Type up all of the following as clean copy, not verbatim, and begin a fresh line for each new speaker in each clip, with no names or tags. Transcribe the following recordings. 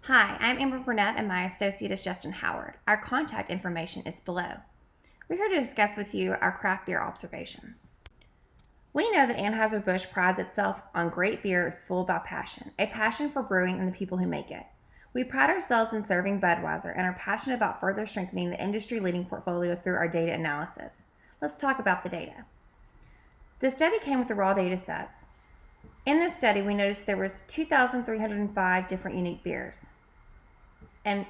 Hi, I'm Amber Burnett and my associate is Justin Howard. Our contact information is below. We're here to discuss with you our craft beer observations. We know that Anheuser-Busch prides itself on great beer is fueled by passion, a passion for brewing and the people who make it. We pride ourselves in serving Budweiser and are passionate about further strengthening the industry-leading portfolio through our data analysis. Let's talk about the data. The study came with the raw data sets. In this study, we noticed there was 2,305 different unique beers. And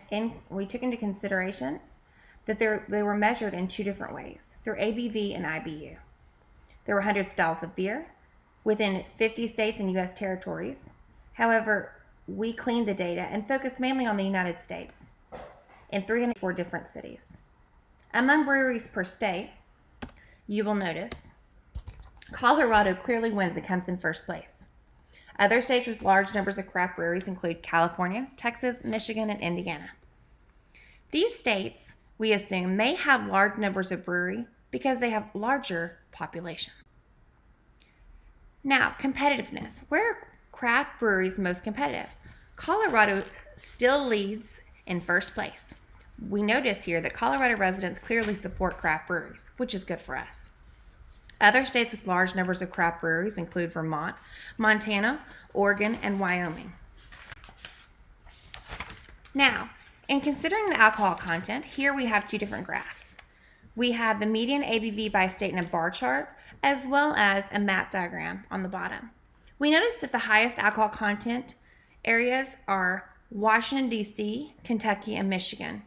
we took into consideration that they were measured in two different ways, through ABV and IBU. There were 100 styles of beer within 50 states and U.S. territories. However, we cleaned the data and focused mainly on the United States in 304 different cities. Among breweries per state, you will notice Colorado clearly wins and comes in first place. Other states with large numbers of craft breweries include California, Texas, Michigan, and Indiana. These states, we assume, may have large numbers of brewery because they have larger populations. Now, competitiveness. Where are craft breweries most competitive? Colorado still leads in first place. We notice here that Colorado residents clearly support craft breweries, which is good for us. Other states with large numbers of craft breweries include Vermont, Montana, Oregon, and Wyoming. Now, in considering the alcohol content, here we have two different graphs. We have the median ABV by state in a bar chart, as well as a map diagram on the bottom. We notice that the highest alcohol content areas are Washington, D.C., Kentucky, and Michigan,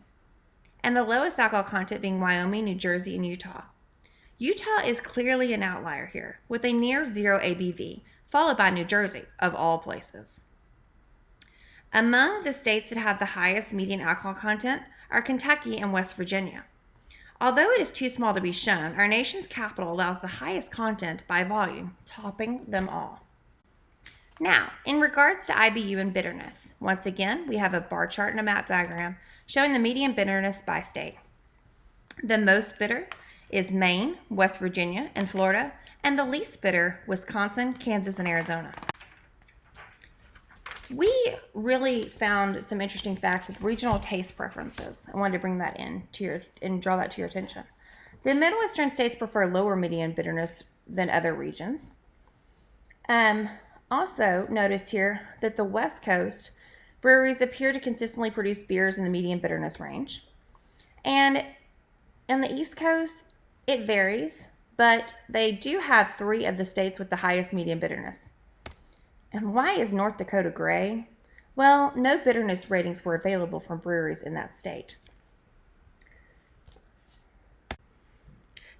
and the lowest alcohol content being Wyoming, New Jersey, and Utah. Utah is clearly an outlier here, with a near zero ABV, followed by New Jersey, of all places. Among the states that have the highest median alcohol content are Kentucky and West Virginia. Although it is too small to be shown, our nation's capital allows the highest content by volume, topping them all. Now, in regards to IBU and bitterness, once again, we have a bar chart and a map diagram showing the median bitterness by state. The most bitter is Maine, West Virginia, and Florida, and the least bitter, Wisconsin, Kansas, and Arizona. We really found some interesting facts with regional taste preferences. I wanted to bring that in and draw that to your attention. The Midwestern states prefer lower median bitterness than other regions. Also noticed here that the West Coast breweries appear to consistently produce beers in the median bitterness range. And in the East Coast, it varies, but they do have 3 of the states with the highest median bitterness. And why is North Dakota gray? Well, no bitterness ratings were available from breweries in that state.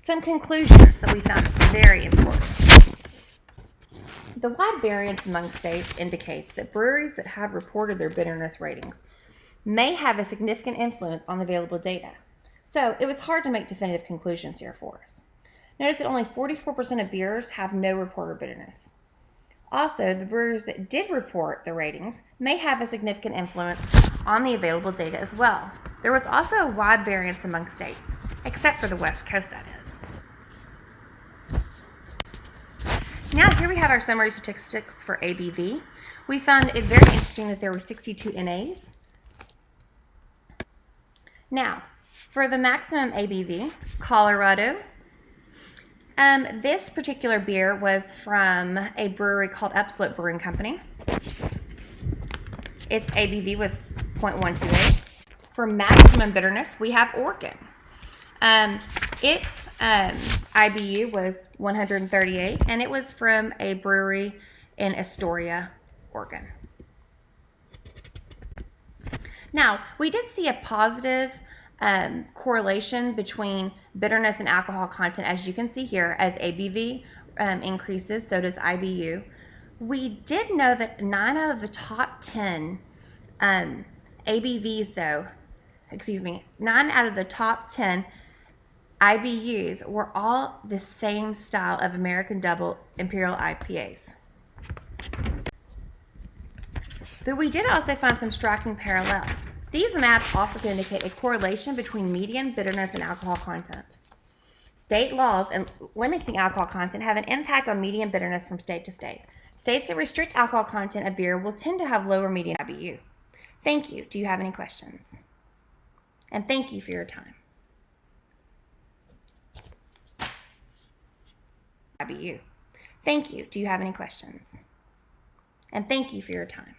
Some conclusions that we found very important. The wide variance among states indicates that breweries that have reported their bitterness ratings may have a significant influence on the available data. So it was hard to make definitive conclusions here for us. Notice that only 44% of beers have no reported bitterness. Also, the brewers that did report the ratings may have a significant influence on the available data as well. There was also a wide variance among states, except for the West Coast, that is. Now, here we have our summary statistics for ABV. We found it very interesting that there were 62 NAs. Now, for the maximum ABV, Colorado, this particular beer was from a brewery called Upslope Brewing Company. Its ABV was 0.128. For maximum bitterness, we have Oregon. Its IBU was 138, and it was from a brewery in Astoria, Oregon. Now, we did see a positive correlation between bitterness and alcohol content, as you can see here. As ABV increases, so does IBU. We did know that 9 out of the top 10 ABVs, 9 out of the top 10 IBUs were all the same style of American Double Imperial IPAs. Though we did also find some striking parallels. These maps also indicate a correlation between median bitterness and alcohol content. State laws and limiting alcohol content have an impact on median bitterness from state to state. States that restrict alcohol content of beer will tend to have lower median IBU. Thank you. Do you have any questions? And thank you for your time. IBU. Thank you. Do you have any questions? And thank you for your time.